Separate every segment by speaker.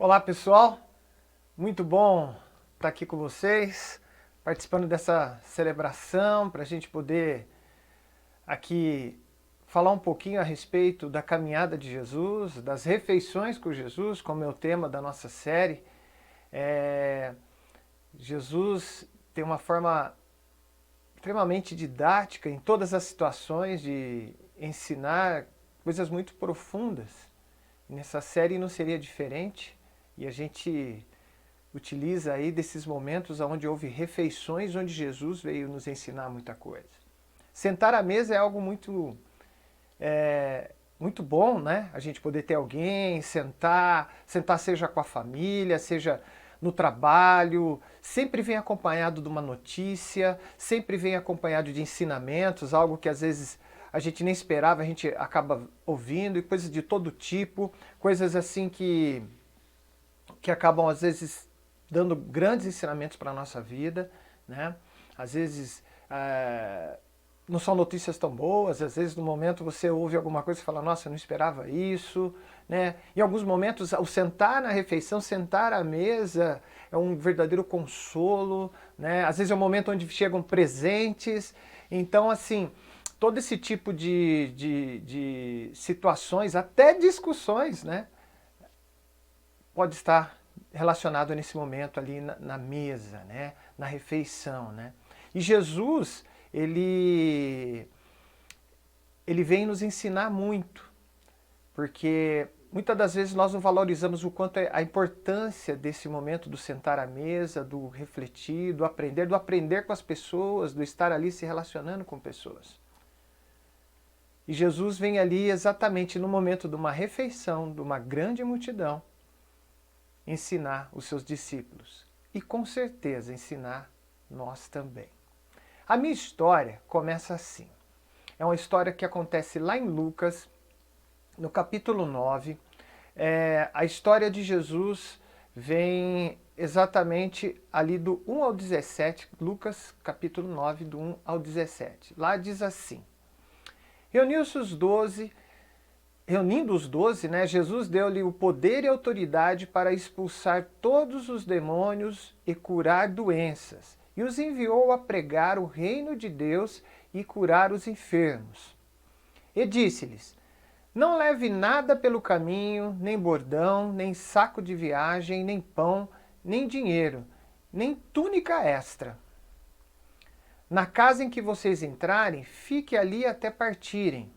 Speaker 1: Olá pessoal, muito bom estar aqui com vocês, participando dessa celebração para a gente poder aqui falar um pouquinho a respeito da caminhada de Jesus, das refeições com Jesus, como é o tema da nossa série. Jesus tem uma forma extremamente didática em todas as situações de ensinar coisas muito profundas. Nessa série não seria diferente e a gente utiliza aí desses momentos onde houve refeições, onde Jesus veio nos ensinar muita coisa. Sentar à mesa é algo muito bom, né? A gente poder ter alguém, sentar seja com a família, seja no trabalho, sempre vem acompanhado de uma notícia, sempre vem acompanhado de ensinamentos, algo que às vezes a gente nem esperava, a gente acaba ouvindo, e coisas de todo tipo, coisas assim que acabam às vezes dando grandes ensinamentos para a nossa vida, né? Às vezes não são notícias tão boas, às vezes no momento você ouve alguma coisa e fala, nossa, eu não esperava isso, né? Em alguns momentos, o sentar na refeição, sentar à mesa é um verdadeiro consolo, né? Às vezes é um momento onde chegam presentes, então assim, todo esse tipo de situações, até discussões, né? Pode estar relacionado nesse momento ali na mesa, né? Na refeição, né? E Jesus, ele vem nos ensinar muito, porque muitas das vezes nós não valorizamos o quanto é a importância desse momento do sentar à mesa, do refletir, do aprender com as pessoas, do estar ali se relacionando com pessoas. E Jesus vem ali exatamente no momento de uma refeição, de uma grande multidão, ensinar os seus discípulos. E com certeza ensinar nós também. A minha história começa assim. É uma história que acontece lá em Lucas, no capítulo 9. A história de Jesus vem exatamente ali do 1 ao 17, Lucas capítulo 9, do 1 ao 17. Lá diz assim: Reunindo os 12, né, Jesus deu-lhe o poder e autoridade para expulsar todos os demônios e curar doenças, e os enviou a pregar o reino de Deus e curar os enfermos. E disse-lhes: Não leve nada pelo caminho, nem bordão, nem saco de viagem, nem pão, nem dinheiro, nem túnica extra. Na casa em que vocês entrarem, fique ali até partirem.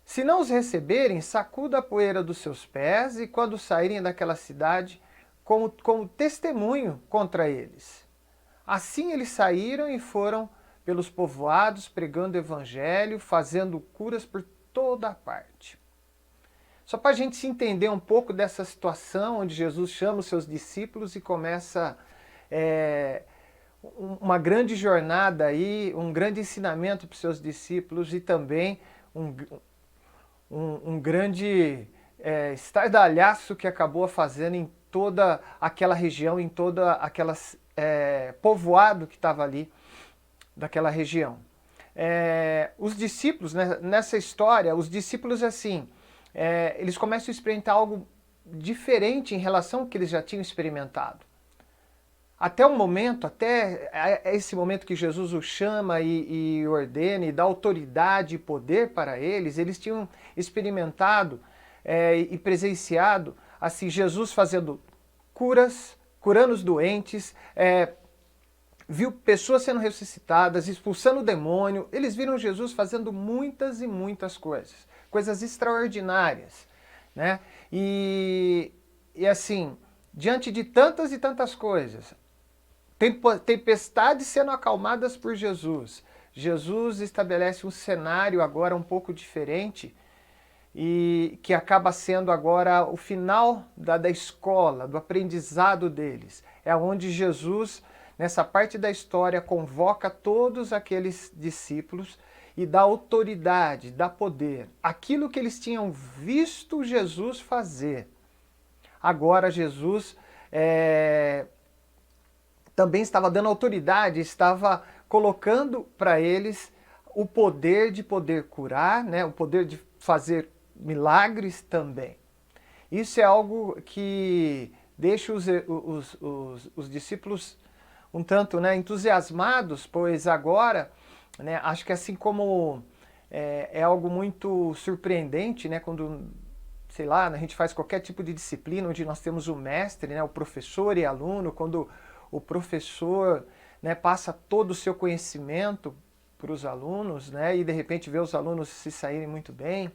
Speaker 1: Se não os receberem, sacuda a poeira dos seus pés, e quando saírem daquela cidade, como testemunho contra eles. Assim eles saíram e foram pelos povoados, pregando o evangelho, fazendo curas por toda a parte. Só para a gente se entender um pouco dessa situação, onde Jesus chama os seus discípulos e começa uma grande jornada aí, um grande ensinamento para os seus discípulos e também um grande estardalhaço que acabou fazendo em toda aquela região, em toda aquela povoado que estava ali daquela região. Os discípulos, né, nessa história, os discípulos assim, eles começam a experimentar algo diferente em relação ao que eles já tinham experimentado. Até o momento, até esse momento que Jesus os chama e ordena e dá autoridade e poder para eles tinham experimentado e presenciado assim Jesus fazendo curas, curando os doentes, viu pessoas sendo ressuscitadas, expulsando o demônio. Eles viram Jesus fazendo muitas e muitas coisas, coisas extraordinárias, né? E assim, diante de tantas e tantas coisas, tempestades sendo acalmadas por Jesus. Jesus estabelece um cenário agora um pouco diferente e que acaba sendo agora o final da escola, do aprendizado deles. É onde Jesus, nessa parte da história, convoca todos aqueles discípulos e dá autoridade, dá poder. Aquilo que eles tinham visto Jesus fazer. Agora Jesus também estava dando autoridade, estava colocando para eles o poder de poder curar, né? O poder de fazer milagres também. Isso é algo que deixa os discípulos um tanto, né, entusiasmados, pois agora, né, acho que assim como é algo muito surpreendente, né, quando, sei lá, a gente faz qualquer tipo de disciplina onde nós temos o mestre, né, o professor e aluno, quando o professor, né, passa todo o seu conhecimento para os alunos, né, e de repente vê os alunos se saírem muito bem.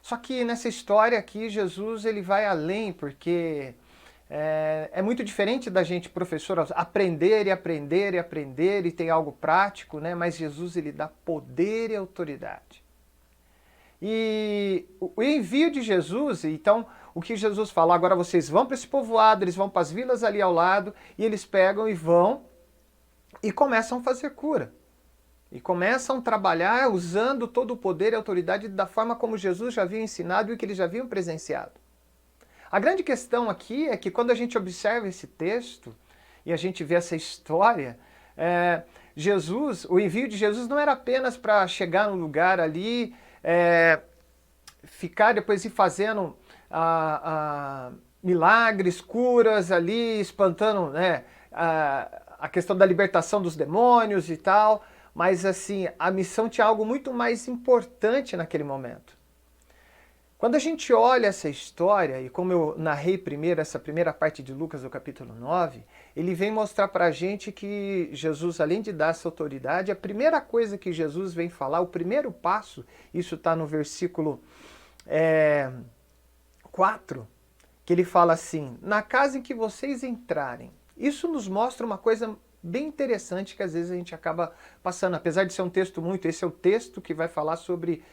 Speaker 1: Só que nessa história aqui, Jesus ele vai além, porque é muito diferente da gente, professor, aprender e aprender e aprender e tem algo prático, né? Mas Jesus ele dá poder e autoridade. E o envio de Jesus, então, o que Jesus fala, agora vocês vão para esse povoado, eles vão para as vilas ali ao lado, e eles pegam e vão e começam a fazer cura. E começam a trabalhar usando todo o poder e autoridade da forma como Jesus já havia ensinado e que eles já haviam presenciado. A grande questão aqui é que quando a gente observa esse texto e a gente vê essa história, Jesus, o envio de Jesus não era apenas para chegar no lugar ali, ficar depois ir fazendo milagres, curas ali, espantando, né, a questão da libertação dos demônios e tal, mas assim, a missão tinha algo muito mais importante naquele momento. Quando a gente olha essa história, e como eu narrei primeiro, essa primeira parte de Lucas, do capítulo 9, ele vem mostrar para a gente que Jesus, além de dar essa autoridade, a primeira coisa que Jesus vem falar, o primeiro passo, isso está no versículo 4, que ele fala assim, na casa em que vocês entrarem. Isso nos mostra uma coisa bem interessante que às vezes a gente acaba passando, apesar de ser um texto esse é o texto que vai falar sobre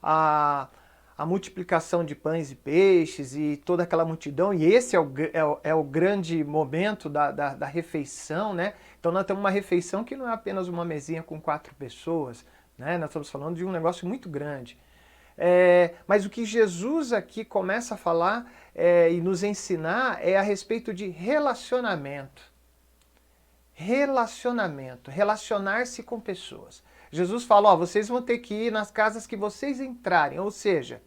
Speaker 1: a multiplicação de pães e peixes e toda aquela multidão, e esse é o grande momento da refeição, né? Então nós temos uma refeição que não é apenas uma mesinha com 4 pessoas, né? Nós estamos falando de um negócio muito grande. Mas o que Jesus aqui começa a falar e nos ensinar é a respeito de relacionamento. Relacionar-se com pessoas. Jesus fala, ó, vocês vão ter que ir nas casas que vocês entrarem, ou seja,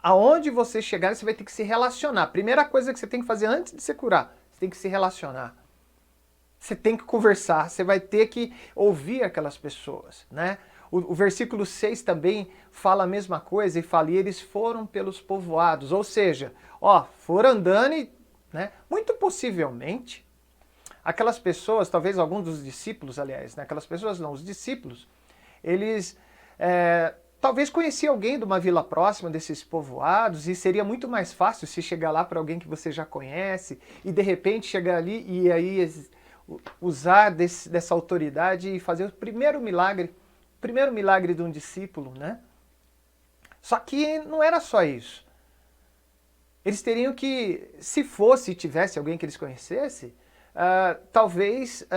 Speaker 1: aonde você chegar, você vai ter que se relacionar. Primeira coisa que você tem que fazer antes de se curar, você tem que se relacionar. Você tem que conversar, você vai ter que ouvir aquelas pessoas, né? O versículo 6 também fala a mesma coisa e fala, e eles foram pelos povoados, ou seja, ó, foram andando e, né, muito possivelmente, aquelas pessoas, talvez alguns dos discípulos, aliás, né, aquelas pessoas não, os discípulos, eles talvez conheciam alguém de uma vila próxima desses povoados e seria muito mais fácil se chegar lá para alguém que você já conhece e de repente chegar ali e aí usar dessa autoridade e fazer o primeiro milagre de um discípulo, né? Só que não era só isso. Eles teriam que, se tivesse alguém que eles conhecessem, talvez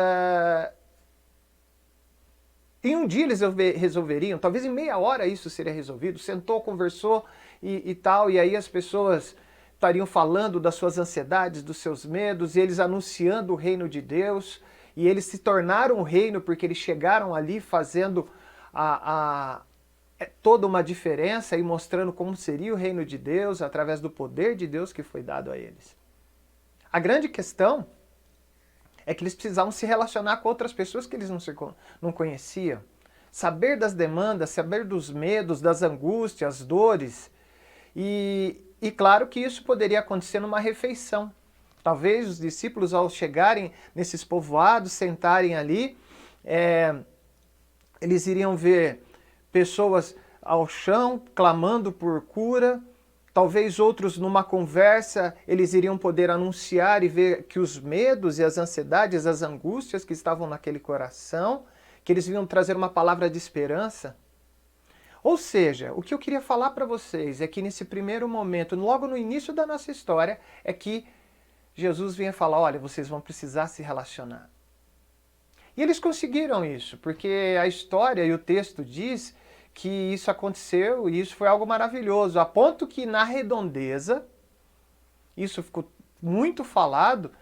Speaker 1: em um dia eles resolveriam, talvez em meia hora isso seria resolvido, sentou, conversou e tal, e aí as pessoas estariam falando das suas ansiedades, dos seus medos, e eles anunciando o reino de Deus, e eles se tornaram o reino porque eles chegaram ali fazendo toda uma diferença e mostrando como seria o reino de Deus através do poder de Deus que foi dado a eles. A grande questão é que eles precisavam se relacionar com outras pessoas que eles não conheciam. Saber das demandas, saber dos medos, das angústias, das dores. E claro que isso poderia acontecer numa refeição. Talvez os discípulos, ao chegarem nesses povoados, sentarem ali, eles iriam ver pessoas ao chão clamando por cura. Talvez outros, numa conversa, eles iriam poder anunciar e ver que os medos e as ansiedades, as angústias que estavam naquele coração, que eles iam trazer uma palavra de esperança. Ou seja, o que eu queria falar para vocês é que nesse primeiro momento, logo no início da nossa história, é que Jesus vinha falar, olha, vocês vão precisar se relacionar. E eles conseguiram isso, porque a história e o texto diz que isso aconteceu e isso foi algo maravilhoso, a ponto que na redondeza, isso ficou muito falado,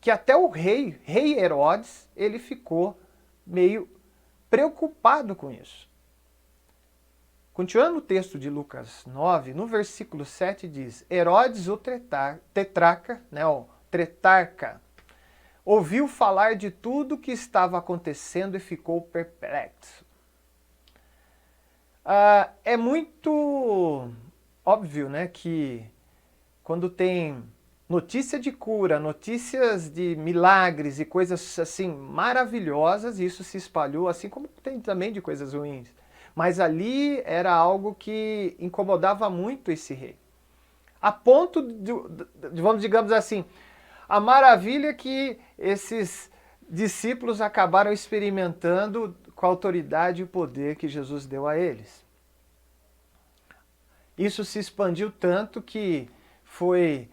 Speaker 1: que até o rei Herodes, ele ficou meio preocupado com isso. Continuando o texto de Lucas 9, no versículo 7 diz: Herodes, o tetrarca, né, o tretarca, ouviu falar de tudo o que estava acontecendo e ficou perplexo. É muito óbvio, né, que quando tem notícia de cura, notícias de milagres e coisas assim maravilhosas, isso se espalhou, assim como tem também de coisas ruins. Mas ali era algo que incomodava muito esse rei. A ponto de vamos, digamos assim, a maravilha que esses discípulos acabaram experimentando com a autoridade e o poder que Jesus deu a eles. Isso se expandiu tanto que foi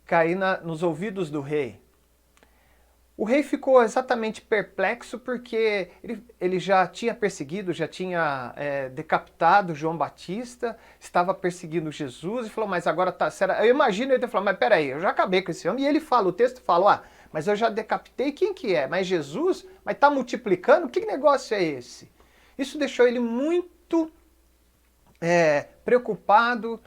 Speaker 1: cair nos ouvidos do rei. O rei ficou exatamente perplexo porque ele já tinha perseguido, já tinha decapitado João Batista, estava perseguindo Jesus e falou, mas agora tá... Será? Eu imagino ele ter falado, mas peraí, eu já acabei com esse homem. E ele fala, o texto fala, mas eu já decapitei, quem que é? Mas Jesus? Mas está multiplicando? Que negócio é esse? Isso deixou ele muito preocupado,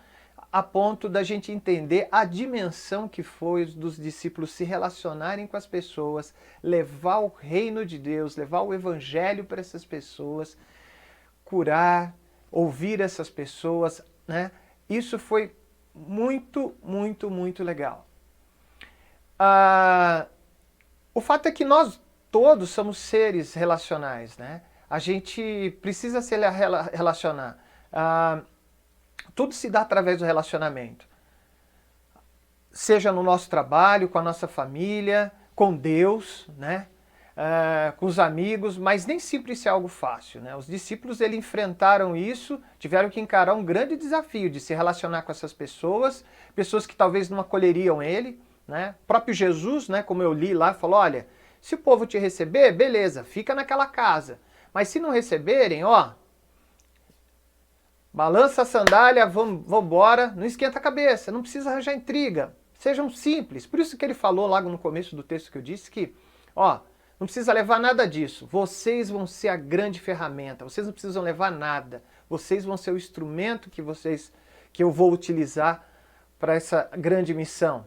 Speaker 1: a ponto da gente entender a dimensão que foi dos discípulos se relacionarem com as pessoas, levar o reino de Deus, levar o evangelho para essas pessoas, curar, ouvir essas pessoas, né? Isso foi muito, muito, muito legal. O fato é que nós todos somos seres relacionais, né? A gente precisa se relacionar. Tudo se dá através do relacionamento. Seja no nosso trabalho, com a nossa família, com Deus, né? Com os amigos, mas nem sempre isso é algo fácil, né? Os discípulos eles enfrentaram isso, tiveram que encarar um grande desafio de se relacionar com essas pessoas, pessoas que talvez não acolheriam ele, né? O próprio Jesus, né, como eu li lá, falou, olha, se o povo te receber, beleza, fica naquela casa. Mas se não receberem, balança a sandália, vamos embora, não esquenta a cabeça, não precisa arranjar intriga, sejam simples. Por isso que ele falou logo no começo do texto que eu disse que, não precisa levar nada disso, vocês vão ser a grande ferramenta, vocês não precisam levar nada, vocês vão ser o instrumento que eu vou utilizar para essa grande missão.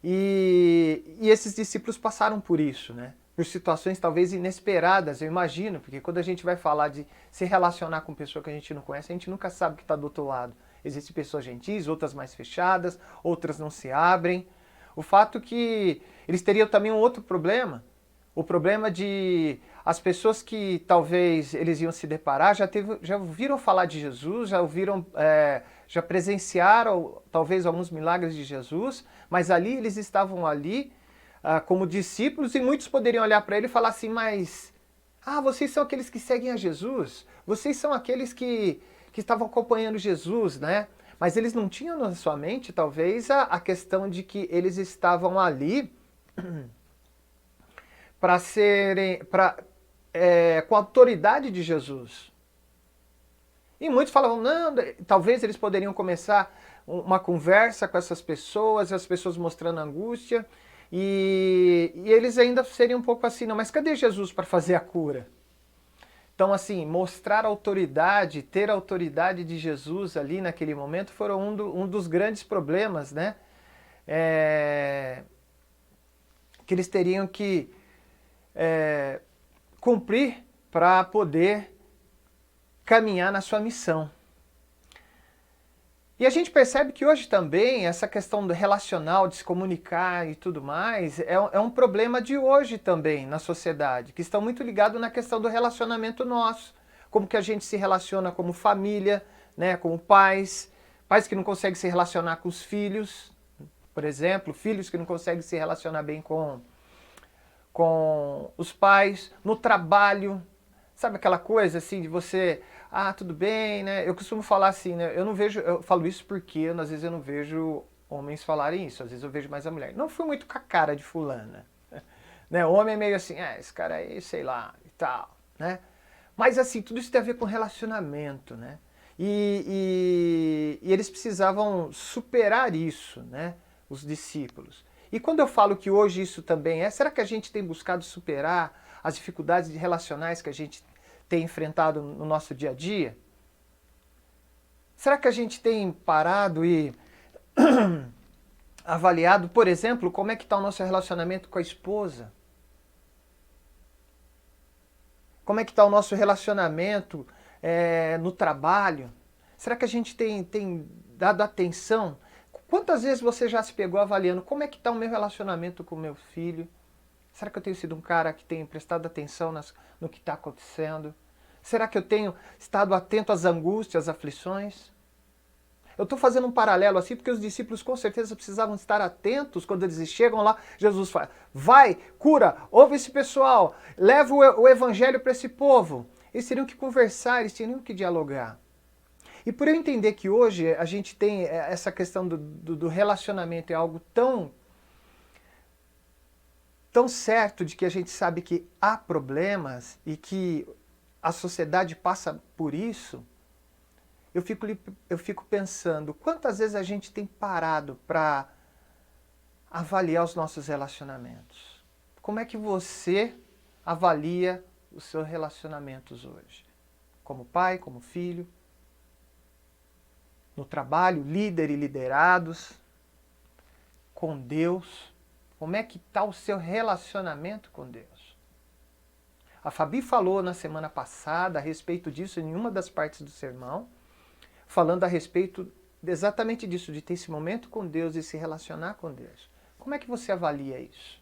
Speaker 1: E esses discípulos passaram por isso, né? Por situações talvez inesperadas, eu imagino, porque quando a gente vai falar de se relacionar com pessoa que a gente não conhece, a gente nunca sabe o que está do outro lado. Existem pessoas gentis, outras mais fechadas, outras não se abrem. O fato que eles teriam também um outro problema, o problema de as pessoas que talvez eles iam se deparar já ouviram falar de Jesus, já presenciaram talvez alguns milagres de Jesus, mas ali eles estavam ali como discípulos e muitos poderiam olhar para ele e falar assim, mas vocês são aqueles que seguem a Jesus, vocês são aqueles que estavam acompanhando Jesus, né? Mas eles não tinham na sua mente talvez a questão de que eles estavam ali com a autoridade de Jesus. E muitos falavam, não, talvez eles poderiam começar uma conversa com essas pessoas, as pessoas mostrando angústia, e eles ainda seriam um pouco assim, não, mas cadê Jesus para fazer a cura? Então, assim, mostrar autoridade, ter a autoridade de Jesus ali naquele momento foram um dos grandes problemas, né? Que eles teriam que cumprir para poder caminhar na sua missão. E a gente percebe que hoje também essa questão do relacional, de se comunicar e tudo mais, é um problema de hoje também na sociedade, que estão muito ligados na questão do relacionamento nosso, como que a gente se relaciona como família, né, como pais que não conseguem se relacionar com os filhos, por exemplo, filhos que não conseguem se relacionar bem com os pais, no trabalho, sabe aquela coisa assim de você... tudo bem, né? Eu costumo falar assim, né? Eu falo isso porque às vezes eu não vejo homens falarem isso, às vezes eu vejo mais a mulher. Não fui muito com a cara de fulana, né? O homem é meio assim, esse cara aí, sei lá, e tal, né? Mas assim, tudo isso tem a ver com relacionamento, né? E eles precisavam superar isso, né? Os discípulos. E quando eu falo que hoje isso também será que a gente tem buscado superar as dificuldades relacionais que a gente tem enfrentado no nosso dia a dia? Será que a gente tem parado e avaliado, por exemplo, como é que está o nosso relacionamento com a esposa? Como é que está o nosso relacionamento no trabalho? Será que a gente tem dado atenção? Quantas vezes você já se pegou avaliando como é que está o meu relacionamento com o meu filho? Será que eu tenho sido um cara que tem prestado atenção no que está acontecendo? Será que eu tenho estado atento às angústias, às aflições? Eu estou fazendo um paralelo assim porque os discípulos com certeza precisavam estar atentos quando eles chegam lá. Jesus fala, vai, cura, ouve esse pessoal, leva o evangelho para esse povo. Eles teriam que conversar, eles teriam que dialogar. E por eu entender que hoje a gente tem essa questão do relacionamento é algo tão certo de que a gente sabe que há problemas e que a sociedade passa por isso, eu fico pensando, quantas vezes a gente tem parado para avaliar os nossos relacionamentos? Como é que você avalia os seus relacionamentos hoje? Como pai, como filho? No trabalho, líder e liderados? Com Deus? Como é que está o seu relacionamento com Deus? A Fabi falou na semana passada a respeito disso em uma das partes do sermão, falando a respeito exatamente disso, de ter esse momento com Deus e se relacionar com Deus. Como é que você avalia isso?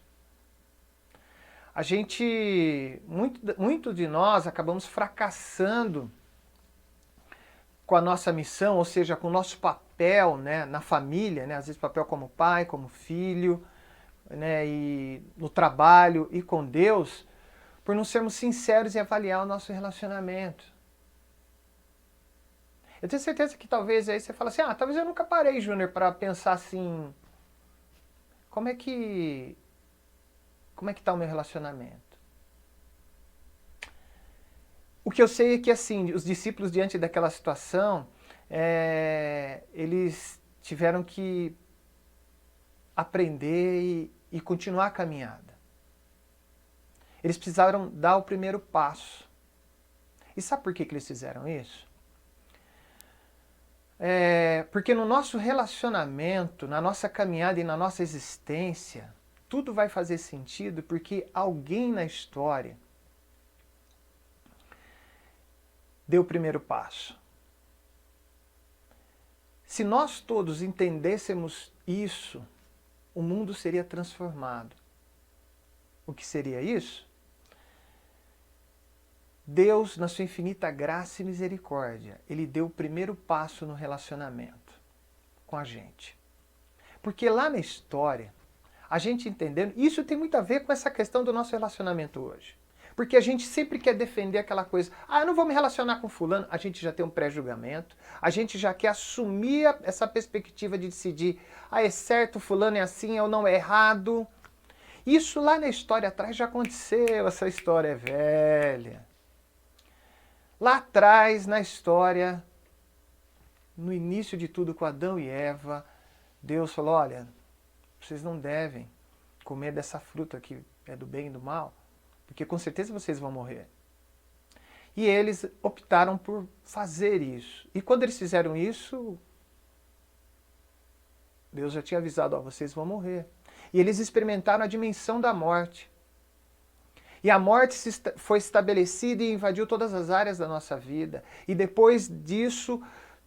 Speaker 1: A gente, muito de nós acabamos fracassando com a nossa missão, ou seja, com o nosso papel, né, na família, né, às vezes papel como pai, como filho, né, e no trabalho e com Deus, por não sermos sinceros em avaliar o nosso relacionamento. Eu tenho certeza que talvez aí você fala assim, talvez eu nunca parei, Júnior, para pensar assim, como é que está o meu relacionamento? O que eu sei é que assim, os discípulos diante daquela situação, eles tiveram que aprender e continuar a caminhada. Eles precisaram dar o primeiro passo. E sabe por que eles fizeram isso? Porque no nosso relacionamento, na nossa caminhada e na nossa existência, tudo vai fazer sentido porque alguém na história deu o primeiro passo. Se nós todos entendêssemos isso, o mundo seria transformado. O que seria isso? Deus, na sua infinita graça e misericórdia, Ele deu o primeiro passo no relacionamento com a gente. Porque lá na história, a gente entendendo, isso tem muito a ver com essa questão do nosso relacionamento hoje. Porque a gente sempre quer defender aquela coisa, eu não vou me relacionar com fulano, a gente já tem um pré-julgamento, a gente já quer assumir essa perspectiva de decidir, é certo, fulano é assim, ou não é errado. Isso lá na história atrás já aconteceu, essa história é velha. Lá atrás, na história, no início de tudo com Adão e Eva, Deus falou, olha, vocês não devem comer dessa fruta que é do bem e do mal, porque com certeza vocês vão morrer. E eles optaram por fazer isso. E quando eles fizeram isso, Deus já tinha avisado, vocês vão morrer. E eles experimentaram a dimensão da morte. E a morte foi estabelecida e invadiu todas as áreas da nossa vida. E depois disso,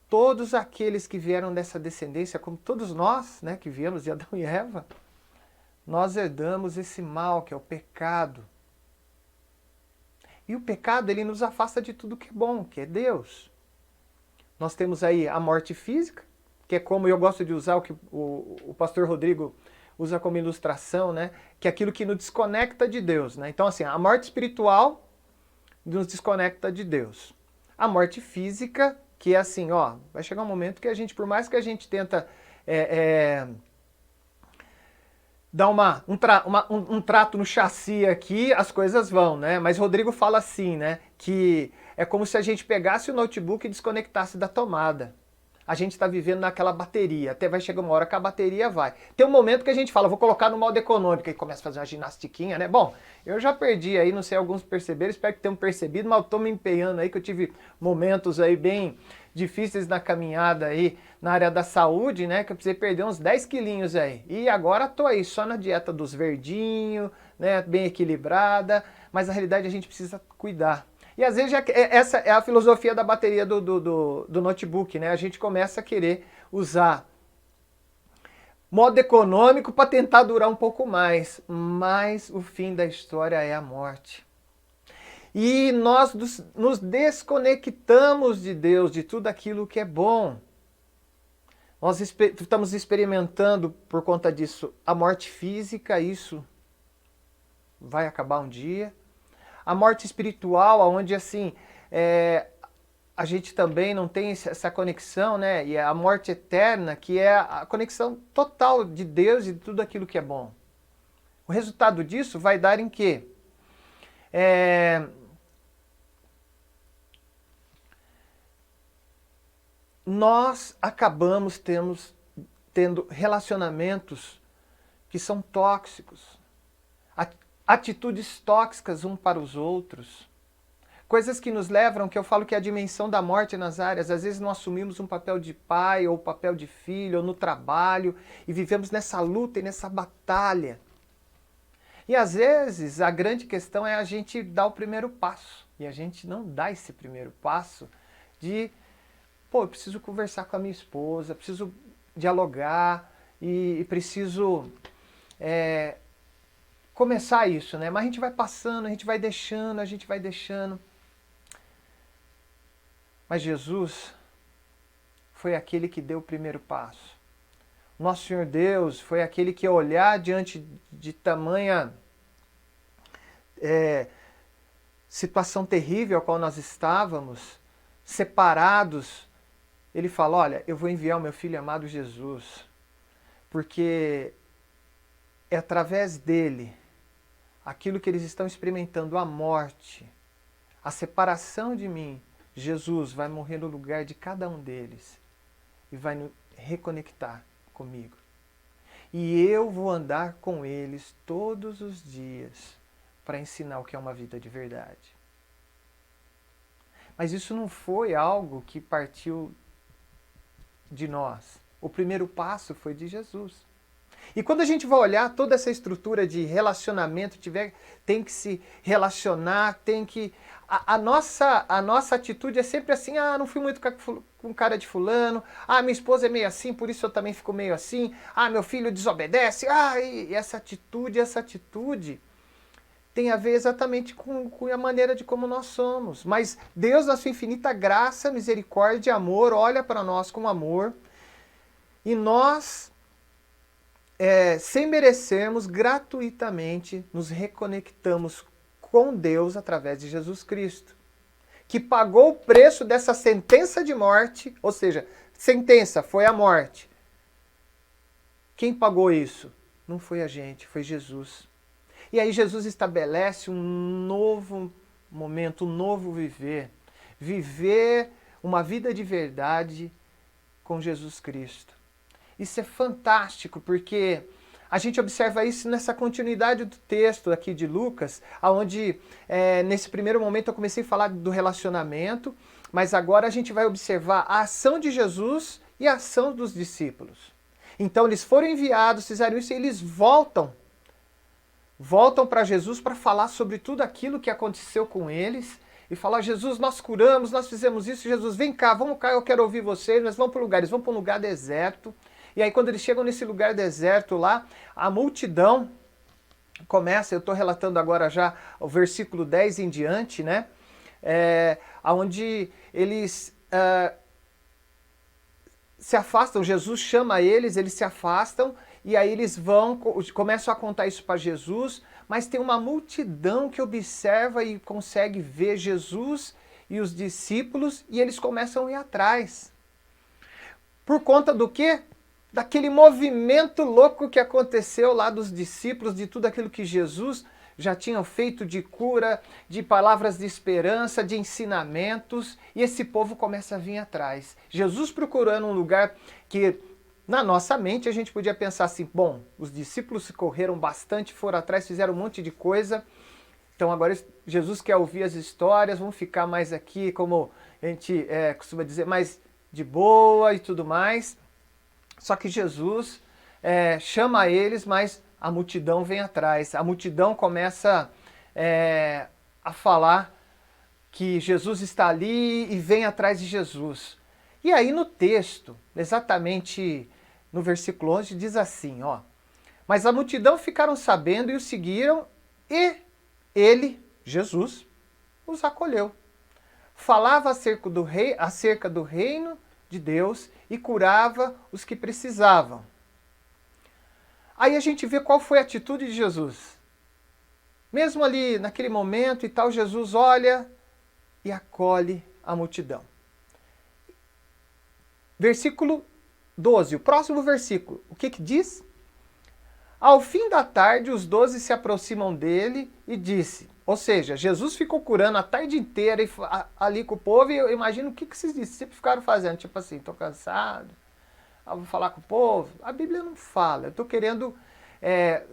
Speaker 1: todos aqueles que vieram dessa descendência, como todos nós, né, que viemos de Adão e Eva, nós herdamos esse mal que é o pecado. E o pecado, ele nos afasta de tudo que é bom, que é Deus. Nós temos aí a morte física, que é como eu gosto de usar o que o pastor Rodrigo usa como ilustração, né? Que é aquilo que nos desconecta de Deus, né? Então, assim, a morte espiritual nos desconecta de Deus. A morte física, que é assim, vai chegar um momento que a gente, por mais que a gente tenta dar um trato no chassi aqui, as coisas vão, né? Mas Rodrigo fala assim, né? Que é como se a gente pegasse o notebook e desconectasse da tomada. a gente está vivendo naquela bateria. Até vai chegar uma hora que a bateria vai. Tem um momento que a gente fala, vou colocar no modo econômico, e começa a fazer uma ginastiquinha, né? Bom, eu já perdi aí, não sei, alguns perceberam, espero que tenham percebido, mas eu estou me empenhando aí, que eu tive momentos aí bem difíceis na caminhada aí, na área da saúde, né? Que eu precisei perder uns 10 quilinhos aí. E agora tô aí, só na dieta dos verdinhos, né? Bem equilibrada, mas na realidade a gente precisa cuidar. E às vezes essa é a filosofia da bateria do notebook, né? A gente começa a querer usar modo econômico para tentar durar um pouco mais, mas o fim da história é a morte. E nós nos desconectamos de Deus, de tudo aquilo que é bom. Nós estamos experimentando, por conta disso, a morte física, isso vai acabar um dia. A morte espiritual, onde assim, a gente também não tem essa conexão, né? E a morte eterna, que é a conexão total de Deus e de tudo aquilo que é bom. O resultado disso vai dar em quê? Nós acabamos tendo relacionamentos que são tóxicos, atitudes tóxicas um para os outros, coisas que nos levam, que eu falo que é a dimensão da morte nas áreas. Às vezes nós assumimos um papel de pai ou papel de filho ou no trabalho e vivemos nessa luta e nessa batalha. E às vezes a grande questão é a gente dar o primeiro passo e a gente não dá esse primeiro passo de eu preciso conversar com a minha esposa, preciso dialogar e preciso começar isso, né? Mas a gente vai passando, a gente vai deixando, a gente vai deixando. Mas Jesus foi aquele que deu o primeiro passo. Nosso Senhor Deus foi aquele que, ao olhar diante de tamanha situação terrível a qual nós estávamos, separados, ele fala, olha, eu vou enviar o meu filho amado Jesus, porque é através dele, aquilo que eles estão experimentando, a morte, a separação de mim, Jesus vai morrer no lugar de cada um deles e vai nos reconectar comigo. E eu vou andar com eles todos os dias para ensinar o que é uma vida de verdade. Mas isso não foi algo que partiu de nós. O primeiro passo foi de Jesus. E quando a gente vai olhar toda essa estrutura de relacionamento, tem que se relacionar, tem que... A nossa atitude é sempre assim, não fui muito com cara de fulano, minha esposa é meio assim, por isso eu também fico meio assim, meu filho desobedece, e essa atitude tem a ver exatamente com a maneira de como nós somos. Mas Deus, na sua infinita graça, misericórdia e amor, olha para nós com amor. E nós, sem merecermos, gratuitamente nos reconectamos com Deus através de Jesus Cristo, que pagou o preço dessa sentença de morte, ou seja, sentença foi a morte. Quem pagou isso? Não foi a gente, foi Jesus. E aí Jesus estabelece um novo momento, um novo viver. Viver uma vida de verdade com Jesus Cristo. Isso é fantástico, porque a gente observa isso nessa continuidade do texto aqui de Lucas, onde nesse primeiro momento eu comecei a falar do relacionamento, mas agora a gente vai observar a ação de Jesus e a ação dos discípulos. Então eles foram enviados, fizeram isso e eles voltam para Jesus para falar sobre tudo aquilo que aconteceu com eles e falar, Jesus, nós curamos, nós fizemos isso, Jesus, vem cá, vamos cá, eu quero ouvir vocês, nós vamos para um lugar, eles vão para um lugar deserto. E aí quando eles chegam nesse lugar deserto lá, a multidão começa, eu estou relatando agora já o versículo 10 em diante, né? Onde eles se afastam, Jesus chama eles se afastam, e aí eles começam a contar isso para Jesus, mas tem uma multidão que observa e consegue ver Jesus e os discípulos, e eles começam a ir atrás. Por conta do quê? Daquele movimento louco que aconteceu lá dos discípulos, de tudo aquilo que Jesus já tinham feito de cura, de palavras de esperança, de ensinamentos, e esse povo começa a vir atrás. Jesus procurando um lugar que, na nossa mente, a gente podia pensar assim, bom, os discípulos correram bastante, foram atrás, fizeram um monte de coisa, então agora Jesus quer ouvir as histórias, vamos ficar mais aqui, como a gente costuma dizer, mais de boa e tudo mais. Só que Jesus chama eles, mas a multidão vem atrás. A multidão começa a falar que Jesus está ali e vem atrás de Jesus. E aí no texto, exatamente no versículo 11, diz assim, ó: mas a multidão ficaram sabendo e o seguiram, e ele, Jesus, os acolheu. Falava acerca do reino de Deus e curava os que precisavam. Aí a gente vê qual foi a atitude de Jesus. Mesmo ali naquele momento e tal, Jesus olha e acolhe a multidão. Versículo 12, o próximo versículo, o que diz? Ao fim da tarde, os 12 se aproximam dele e disse, ou seja, Jesus ficou curando a tarde inteira ali com o povo, e eu imagino o que esses discípulos ficaram fazendo, tipo assim, estou cansado, vou falar com o povo. A Bíblia não fala, eu estou querendo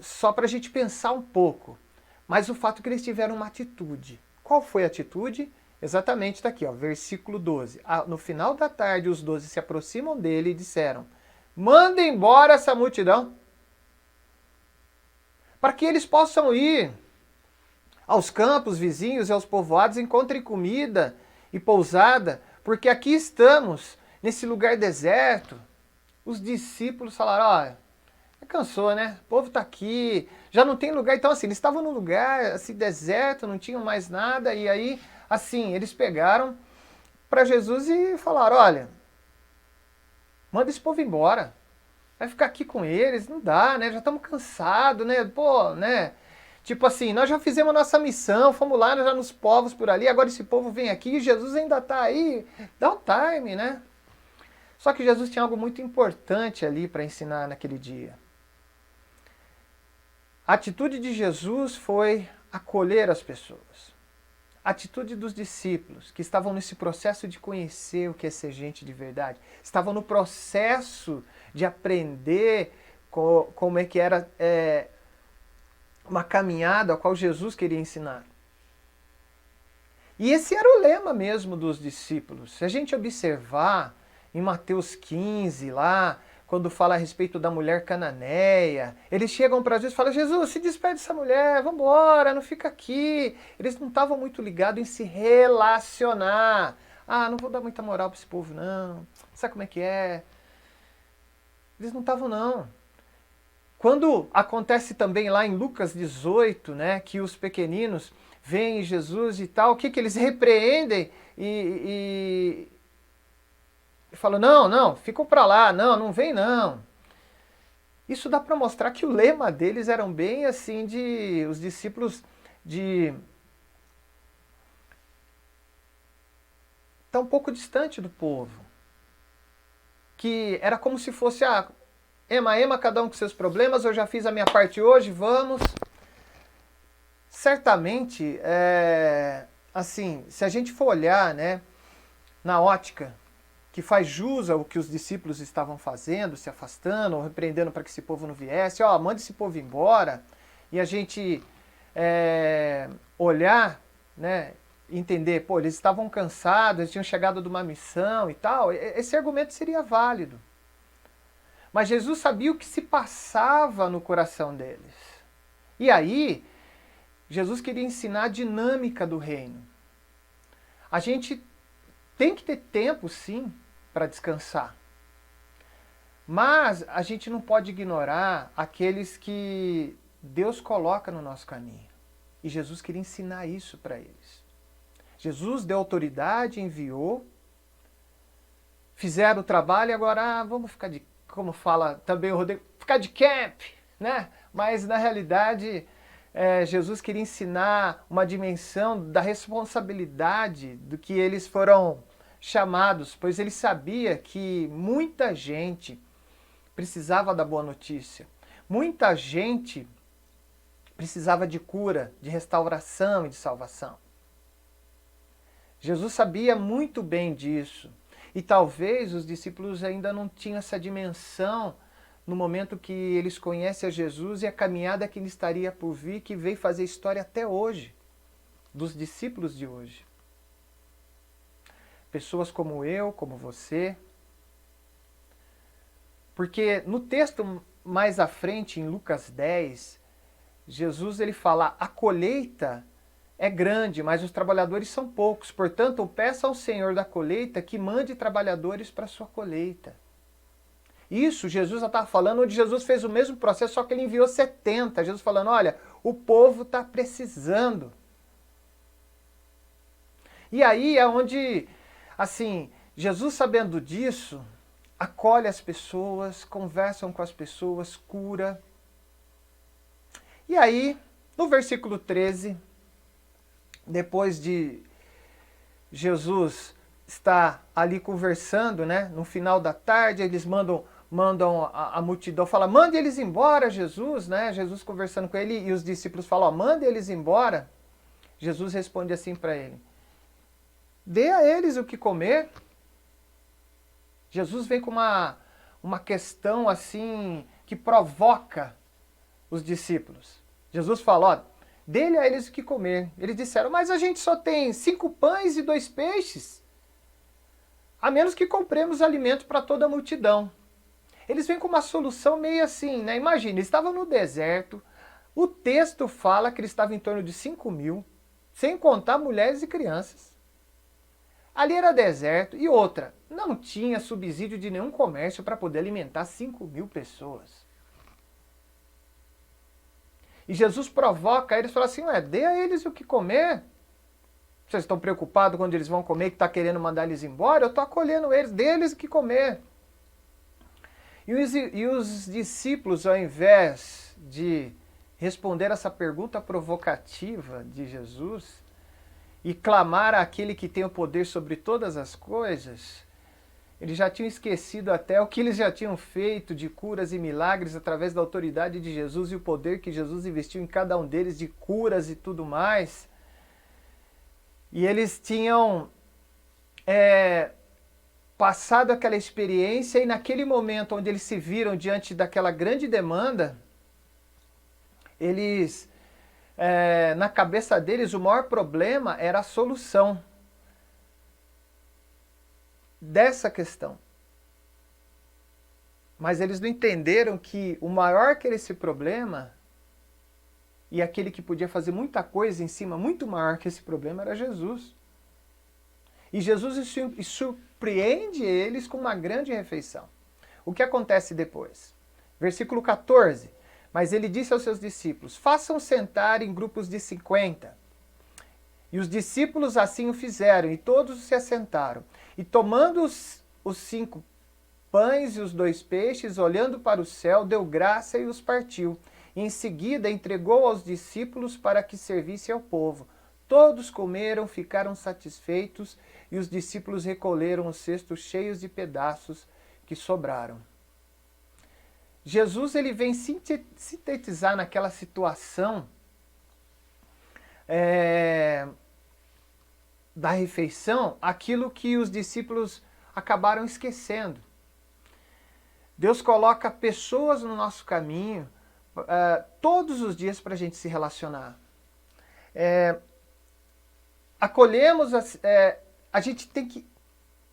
Speaker 1: só para a gente pensar um pouco, mas o fato é que eles tiveram uma atitude. Qual foi a atitude? Exatamente está aqui, ó, versículo 12. No final da tarde, os 12 se aproximam dele e disseram, manda embora essa multidão, para que eles possam ir aos campos vizinhos e aos povoados, encontrem comida e pousada, porque aqui estamos, nesse lugar deserto. Os discípulos falaram, olha, cansou, né? O povo está aqui, já não tem lugar. Então, assim, eles estavam num lugar, assim, deserto, não tinham mais nada, e aí, assim, eles pegaram para Jesus e falaram, olha, manda esse povo embora. Vai ficar aqui com eles, não dá, né? Já estamos cansados, né? Pô, né? Tipo assim, nós já fizemos a nossa missão, fomos lá já nos povos por ali, agora esse povo vem aqui e Jesus ainda está aí. Dá um time, né? Só que Jesus tinha algo muito importante ali para ensinar naquele dia. A atitude de Jesus foi acolher as pessoas. A atitude dos discípulos, que estavam nesse processo de conhecer o que é ser gente de verdade, estavam no processo de aprender como é que era uma caminhada a qual Jesus queria ensinar. E esse era o lema mesmo dos discípulos. Se a gente observar em Mateus 15, lá, quando fala a respeito da mulher cananeia, eles chegam para Jesus e falam, Jesus, se despede dessa mulher, vamos embora, não fica aqui. Eles não estavam muito ligados em se relacionar. Ah, não vou dar muita moral para esse povo, não. Sabe como é que é? Eles não estavam, não. Quando acontece também lá em Lucas 18, né, que os pequeninos veem Jesus e tal, o que eles repreendem e falam, não, ficam para lá, não vem não. Isso dá para mostrar que o lema deles eram bem assim os discípulos de tá um pouco distante do povo. Que era como se fosse ema, cada um com seus problemas, eu já fiz a minha parte hoje, vamos. Certamente, assim, se a gente for olhar, né, na ótica que faz jus ao que os discípulos estavam fazendo, se afastando, ou repreendendo para que esse povo não viesse, manda esse povo embora, e a gente olhar, né, entender, pô, eles estavam cansados, eles tinham chegado de uma missão e tal, esse argumento seria válido. Mas Jesus sabia o que se passava no coração deles. E aí, Jesus queria ensinar a dinâmica do reino. A gente tem que ter tempo, sim, para descansar. Mas a gente não pode ignorar aqueles que Deus coloca no nosso caminho. E Jesus queria ensinar isso para eles. Jesus deu autoridade, enviou, fizeram o trabalho e agora vamos ficar de, como fala também o Rodrigo, ficar de camp, né? Mas na realidade Jesus queria ensinar uma dimensão da responsabilidade do que eles foram chamados, pois ele sabia que muita gente precisava da boa notícia. Muita gente precisava de cura, de restauração e de salvação. Jesus sabia muito bem disso. E talvez os discípulos ainda não tinham essa dimensão no momento que eles conhecem a Jesus e a caminhada que ele estaria por vir, que veio fazer história até hoje, dos discípulos de hoje. Pessoas como eu, como você. Porque no texto mais à frente, em Lucas 10, Jesus ele fala, a colheita é grande, mas os trabalhadores são poucos. Portanto, peça ao Senhor da colheita que mande trabalhadores para a sua colheita. Isso, Jesus já estava falando, onde Jesus fez o mesmo processo, só que ele enviou 70. Jesus falando, olha, o povo está precisando. E aí é onde, assim, Jesus sabendo disso, acolhe as pessoas, conversam com as pessoas, cura. E aí, no versículo 13, depois de Jesus estar ali conversando, né? No final da tarde, eles mandam a multidão, fala, mande eles embora, Jesus, né? Jesus conversando com ele e os discípulos falam, mande eles embora. Jesus responde assim para ele, dê a eles o que comer. Jesus vem com uma questão assim que provoca os discípulos. Jesus fala, ó, dê a eles o que comer. Eles disseram, mas a gente só tem 5 pães e 2 peixes. A menos que compremos alimento para toda a multidão. Eles vêm com uma solução meio assim, né? Imagina, eles estavam no deserto. O texto fala que eles estavam em torno de 5.000, sem contar mulheres e crianças. Ali era deserto. E outra, não tinha subsídio de nenhum comércio para poder alimentar 5.000 pessoas. E Jesus provoca eles, fala assim, ué, dê a eles o que comer. Vocês estão preocupados quando eles vão comer, que está querendo mandar eles embora? Eu estou acolhendo eles, dê eles o que comer. E os discípulos, ao invés de responder essa pergunta provocativa de Jesus e clamar àquele que tem o poder sobre todas as coisas, eles já tinham esquecido até o que eles já tinham feito de curas e milagres através da autoridade de Jesus e o poder que Jesus investiu em cada um deles de curas e tudo mais. E eles tinham passado aquela experiência e naquele momento onde eles se viram diante daquela grande demanda, eles, na cabeça deles, o maior problema era a solução dessa questão. Mas eles não entenderam que o maior que era esse problema e aquele que podia fazer muita coisa em cima, muito maior que esse problema, era Jesus. E Jesus surpreende eles com uma grande refeição. O que acontece depois? Versículo 14. Mas ele disse aos seus discípulos, façam sentar em grupos de 50. E os discípulos assim o fizeram, e todos se assentaram. E tomando os 5 pães e os 2 peixes, olhando para o céu, deu graça e os partiu. E em seguida entregou aos discípulos para que servisse ao povo. Todos comeram, ficaram satisfeitos, e os discípulos recolheram os cestos cheios de pedaços que sobraram. Jesus ele vem sintetizar naquela situação da refeição aquilo que os discípulos acabaram esquecendo. Deus coloca pessoas no nosso caminho todos os dias para a gente se relacionar. Acolhemos, a gente tem que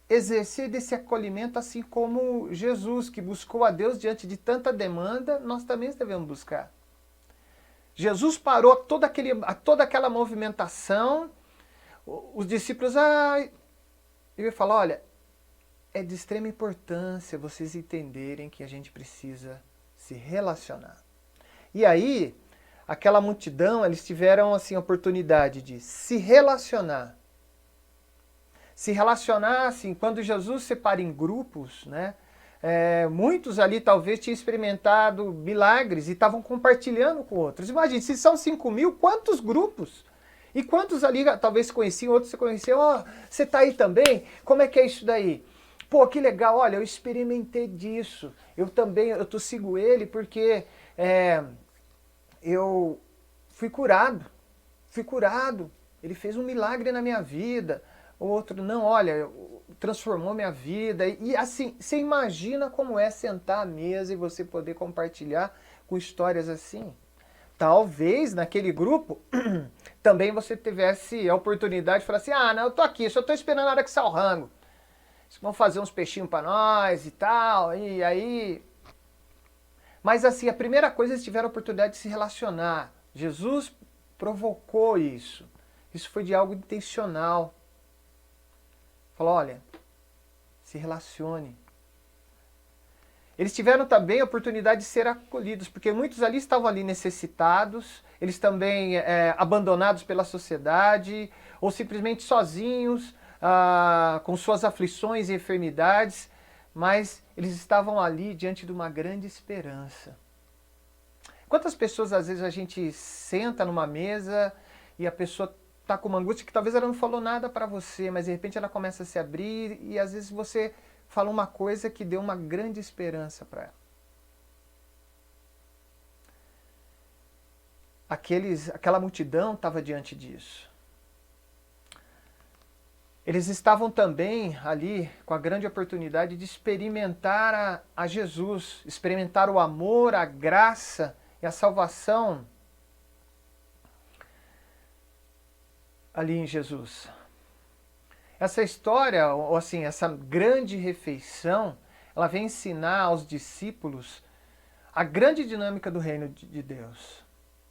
Speaker 1: exercer desse acolhimento assim como Jesus, que buscou a Deus diante de tanta demanda, nós também devemos buscar. Jesus parou toda aquela movimentação, os discípulos, ele falou, olha, é de extrema importância vocês entenderem que a gente precisa se relacionar. E aí, aquela multidão, eles tiveram assim, a oportunidade de se relacionar. Se relacionar, assim, quando Jesus separa em grupos, né? Muitos ali talvez tinham experimentado milagres e estavam compartilhando com outros. Imagine, se são 5.000, quantos grupos? E quantos ali talvez se conheciam, outros se conheciam. Você está aí também? Como é que é isso daí? Pô, que legal, olha, eu experimentei disso. Eu também, sigo ele porque eu fui curado, fui curado. Ele fez um milagre na minha vida. O outro, não, olha, transformou minha vida. E assim, você imagina como é sentar à mesa e você poder compartilhar com histórias assim? Talvez naquele grupo também você tivesse a oportunidade de falar assim, ah, não, eu tô aqui, só tô esperando a hora que sair o rango. Eles vão fazer uns peixinhos para nós e tal, e aí... Mas assim, a primeira coisa, eles tiveram a oportunidade de se relacionar. Jesus provocou isso. Isso foi de algo intencional. Falou, olha, se relacione. Eles tiveram também a oportunidade de ser acolhidos, porque muitos ali estavam ali necessitados, eles também abandonados pela sociedade, ou simplesmente sozinhos, com suas aflições e enfermidades, mas eles estavam ali diante de uma grande esperança. Quantas pessoas às vezes a gente senta numa mesa e a pessoa está com uma angústia que talvez ela não falou nada para você, mas de repente ela começa a se abrir e às vezes você fala uma coisa que deu uma grande esperança para ela. Aquela multidão estava diante disso. Eles estavam também ali com a grande oportunidade de experimentar a Jesus, experimentar o amor, a graça e a salvação ali em Jesus. Essa história, ou assim, essa grande refeição, ela vem ensinar aos discípulos a grande dinâmica do reino de Deus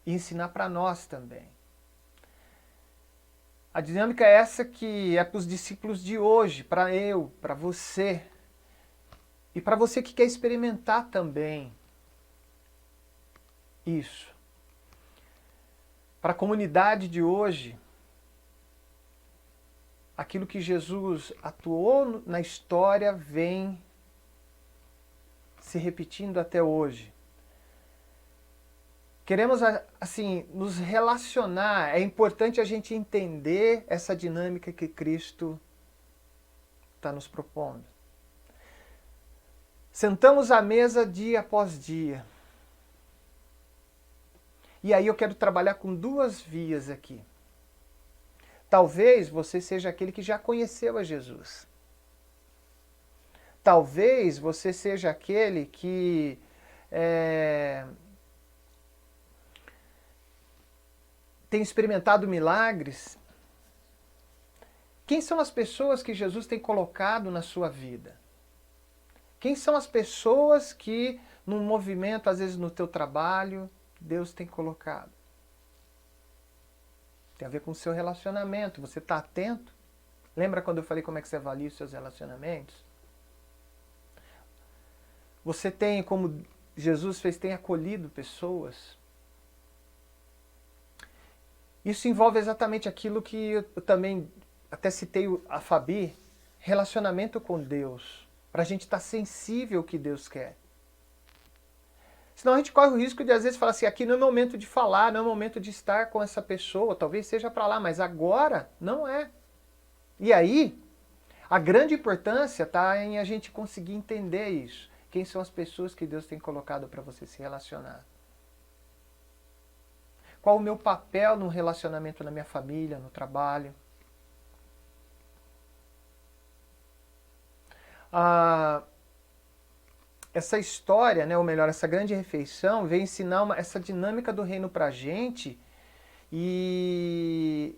Speaker 1: e ensinar para nós também. A dinâmica é essa que é para os discípulos de hoje, para eu, para você e para você que quer experimentar também isso. Para a comunidade de hoje, aquilo que Jesus atuou na história vem se repetindo até hoje. Queremos, assim, nos relacionar. É importante a gente entender essa dinâmica que Cristo está nos propondo. Sentamos à mesa dia após dia. E aí eu quero trabalhar com duas vias aqui. Talvez você seja aquele que já conheceu a Jesus. Talvez você seja aquele que tem experimentado milagres. Quem são as pessoas que Jesus tem colocado na sua vida? Quem são as pessoas que, num movimento, às vezes no teu trabalho, Deus tem colocado? Tem a ver com o seu relacionamento. Você está atento? Lembra quando eu falei como é que você avalia os seus relacionamentos? Você tem, como Jesus fez, tem acolhido pessoas? Isso envolve exatamente aquilo que eu também até citei a Fabi, relacionamento com Deus, para a gente estar sensível ao que Deus quer. Senão a gente corre o risco de às vezes falar assim, aqui não é momento de falar, não é momento de estar com essa pessoa, talvez seja para lá, mas agora não é. E aí, a grande importância está em a gente conseguir entender isso. Quem são as pessoas que Deus tem colocado para você se relacionar? Qual o meu papel no relacionamento na minha família, no trabalho? Essa história, né, ou melhor, essa grande refeição, veio ensinar essa dinâmica do reino para a gente e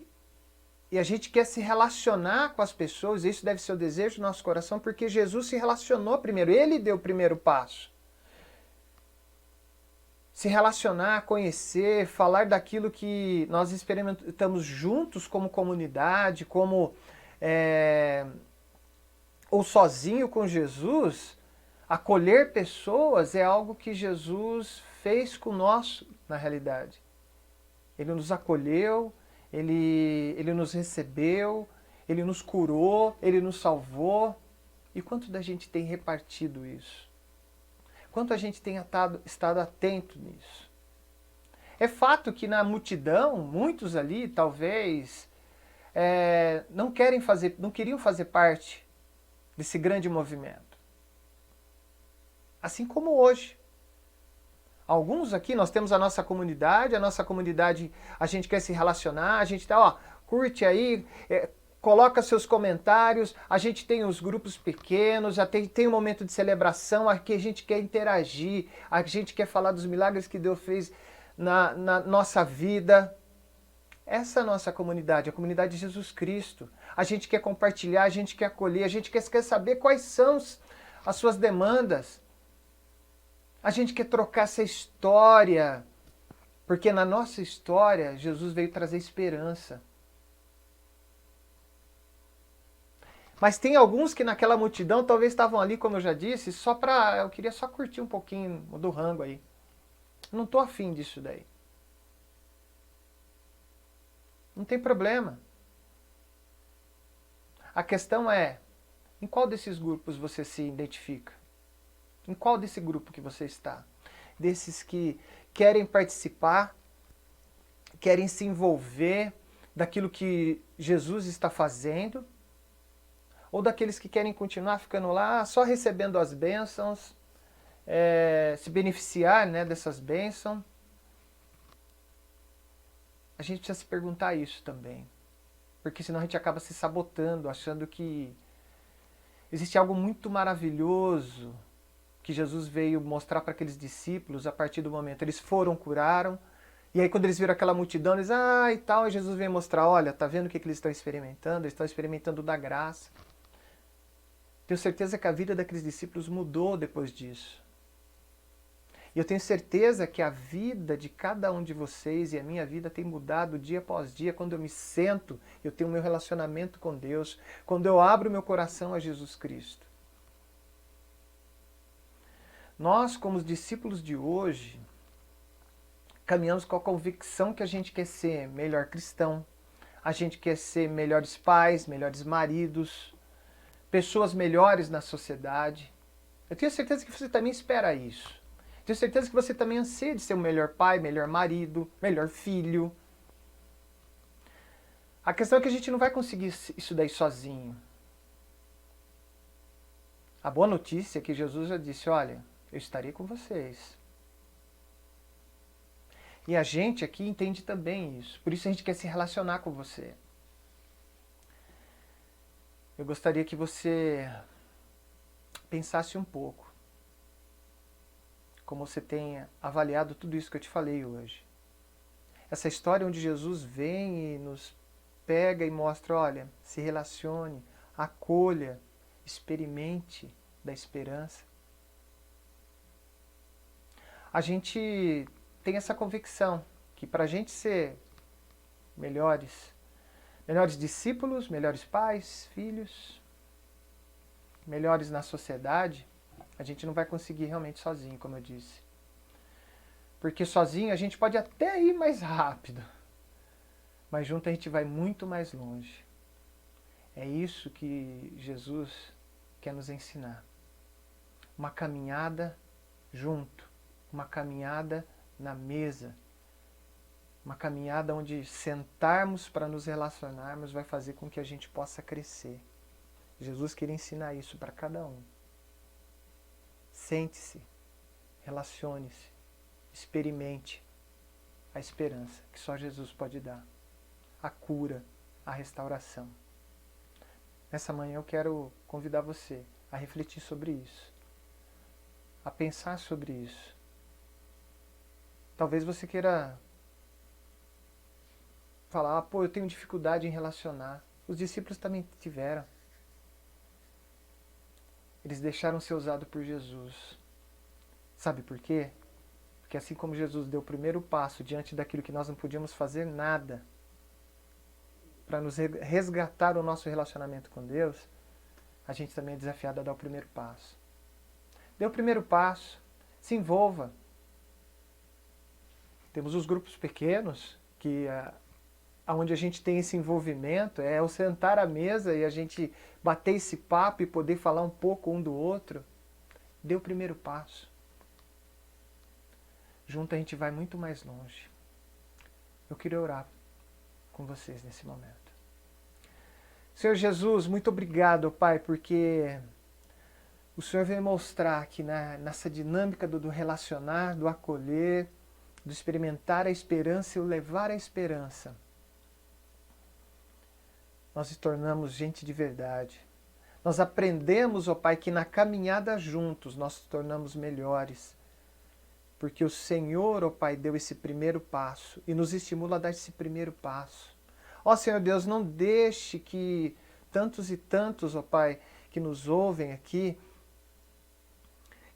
Speaker 1: a gente quer se relacionar com as pessoas, isso deve ser o desejo do nosso coração, porque Jesus se relacionou primeiro, Ele deu o primeiro passo. Se relacionar, conhecer, falar daquilo que nós experimentamos juntos como comunidade, como ou sozinho com Jesus, acolher pessoas é algo que Jesus fez conosco na realidade. Ele nos acolheu, Ele nos recebeu, Ele nos curou, Ele nos salvou. E quanto da gente tem repartido isso? Quanto a gente tem estado atento nisso? É fato que na multidão, muitos ali talvez não queriam fazer parte desse grande movimento. Assim como hoje. Alguns aqui, nós temos a nossa comunidade a gente quer se relacionar, a gente tá, ó, curte aí, coloca seus comentários, a gente tem os grupos pequenos, tem um momento de celebração, aqui a gente quer interagir, a gente quer falar dos milagres que Deus fez na nossa vida. Essa é a nossa comunidade, a comunidade de Jesus Cristo. A gente quer compartilhar, a gente quer acolher, a gente quer saber quais são as suas demandas. A gente quer trocar essa história, porque na nossa história Jesus veio trazer esperança. Mas tem alguns que naquela multidão talvez estavam ali, como eu já disse, eu queria só curtir um pouquinho do rango aí. Não estou afim disso daí. Não tem problema. A questão é, em qual desses grupos você se identifica? Em qual desse grupo que você está? Desses que querem participar, querem se envolver daquilo que Jesus está fazendo, ou daqueles que querem continuar ficando lá só recebendo as bênçãos, se beneficiar, né, dessas bênçãos. A gente precisa se perguntar isso também. Porque senão a gente acaba se sabotando, achando que existe algo muito maravilhoso que Jesus veio mostrar para aqueles discípulos a partir do momento. Eles foram, curaram, e aí quando eles viram aquela multidão, eles, e tal, e Jesus veio mostrar, olha, tá vendo o que eles estão experimentando? Eles estão experimentando da graça. Tenho certeza que a vida daqueles discípulos mudou depois disso. E eu tenho certeza que a vida de cada um de vocês e a minha vida tem mudado dia após dia quando eu me sento, eu tenho meu relacionamento com Deus, quando eu abro meu coração a Jesus Cristo. Nós, como os discípulos de hoje, caminhamos com a convicção que a gente quer ser melhor cristão, a gente quer ser melhores pais, melhores maridos, pessoas melhores na sociedade. Eu tenho certeza que você também espera isso. Tenho certeza que você também anseia de ser o melhor pai, melhor marido, melhor filho. A questão é que a gente não vai conseguir isso daí sozinho. A boa notícia é que Jesus já disse, olha, eu estarei com vocês. E a gente aqui entende também isso. Por isso a gente quer se relacionar com você. Eu gostaria que você pensasse um pouco como você tenha avaliado tudo isso que eu te falei hoje. Essa história onde Jesus vem e nos pega e mostra, olha, se relacione, acolha, experimente da esperança. A gente tem essa convicção que para a gente ser melhores discípulos, melhores pais, filhos, melhores na sociedade, a gente não vai conseguir realmente sozinho, como eu disse. Porque sozinho a gente pode até ir mais rápido, mas junto a gente vai muito mais longe. É isso que Jesus quer nos ensinar. Uma caminhada junto, uma caminhada na mesa, uma caminhada onde sentarmos para nos relacionarmos vai fazer com que a gente possa crescer. Jesus queria ensinar isso para cada um. Sente-se, relacione-se, experimente a esperança que só Jesus pode dar, a cura, a restauração. Nessa manhã eu quero convidar você a refletir sobre isso, a pensar sobre isso. Talvez você queira falar, eu tenho dificuldade em relacionar. Os discípulos também tiveram. Eles deixaram ser usados por Jesus. Sabe por quê? Porque assim como Jesus deu o primeiro passo diante daquilo que nós não podíamos fazer nada para nos resgatar o nosso relacionamento com Deus, a gente também é desafiado a dar o primeiro passo. Dê o primeiro passo, se envolva. Temos os grupos pequenos, que onde a gente tem esse envolvimento, é o sentar à mesa e a gente bater esse papo e poder falar um pouco um do outro. Dê o primeiro passo. Junto a gente vai muito mais longe. Eu queria orar com vocês nesse momento. Senhor Jesus, muito obrigado, Pai, porque o Senhor vem mostrar aqui nessa dinâmica do relacionar, do acolher, do experimentar a esperança e o levar a esperança. Nós nos tornamos gente de verdade. Nós aprendemos, ó Pai, que na caminhada juntos nós nos tornamos melhores. Porque o Senhor, ó Pai, deu esse primeiro passo e nos estimula a dar esse primeiro passo. Ó Senhor Deus, não deixe que tantos e tantos, ó Pai, que nos ouvem aqui,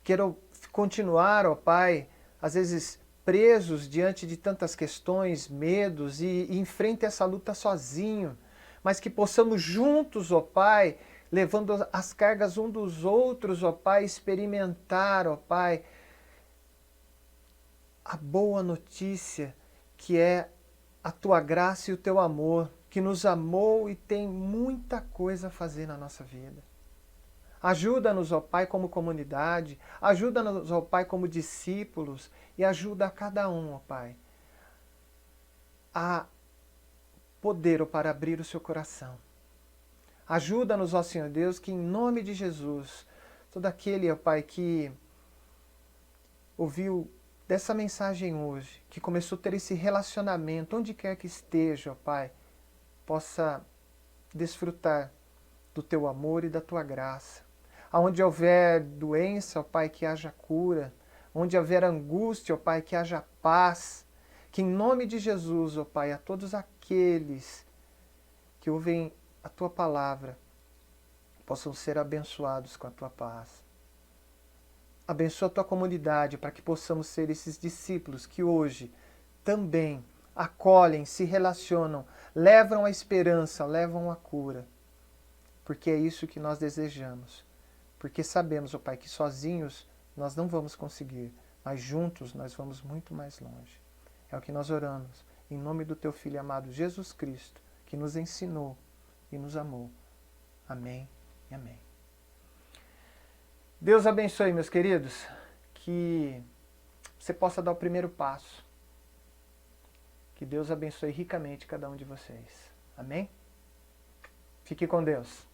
Speaker 1: queiram continuar, ó Pai, às vezes presos diante de tantas questões, medos e enfrentem essa luta sozinho, mas que possamos juntos, ó Pai, levando as cargas um dos outros, ó Pai, experimentar, ó Pai, a boa notícia que é a Tua graça e o Teu amor, que nos amou e tem muita coisa a fazer na nossa vida. Ajuda-nos, ó Pai, como comunidade, ajuda-nos, ó Pai, como discípulos, e ajuda a cada um, ó Pai, a poder, ó, para abrir o seu coração. Ajuda-nos, ó Senhor Deus, que em nome de Jesus, todo aquele, ó Pai, que ouviu dessa mensagem hoje, que começou a ter esse relacionamento, onde quer que esteja, ó Pai, possa desfrutar do Teu amor e da Tua graça. Aonde houver doença, ó Pai, que haja cura. Onde houver angústia, ó Pai, que haja paz. Que em nome de Jesus, ó Pai, a todos aqueles que ouvem a Tua palavra, possam ser abençoados com a Tua paz. Abençoa a Tua comunidade para que possamos ser esses discípulos que hoje também acolhem, se relacionam, levam a esperança, levam a cura. Porque é isso que nós desejamos. Porque sabemos, ó Pai, que sozinhos nós não vamos conseguir, mas juntos nós vamos muito mais longe. É o que nós oramos, em nome do Teu Filho amado Jesus Cristo, que nos ensinou e nos amou. Amém e amém. Deus abençoe, meus queridos, que você possa dar o primeiro passo. Que Deus abençoe ricamente cada um de vocês. Amém? Fique com Deus.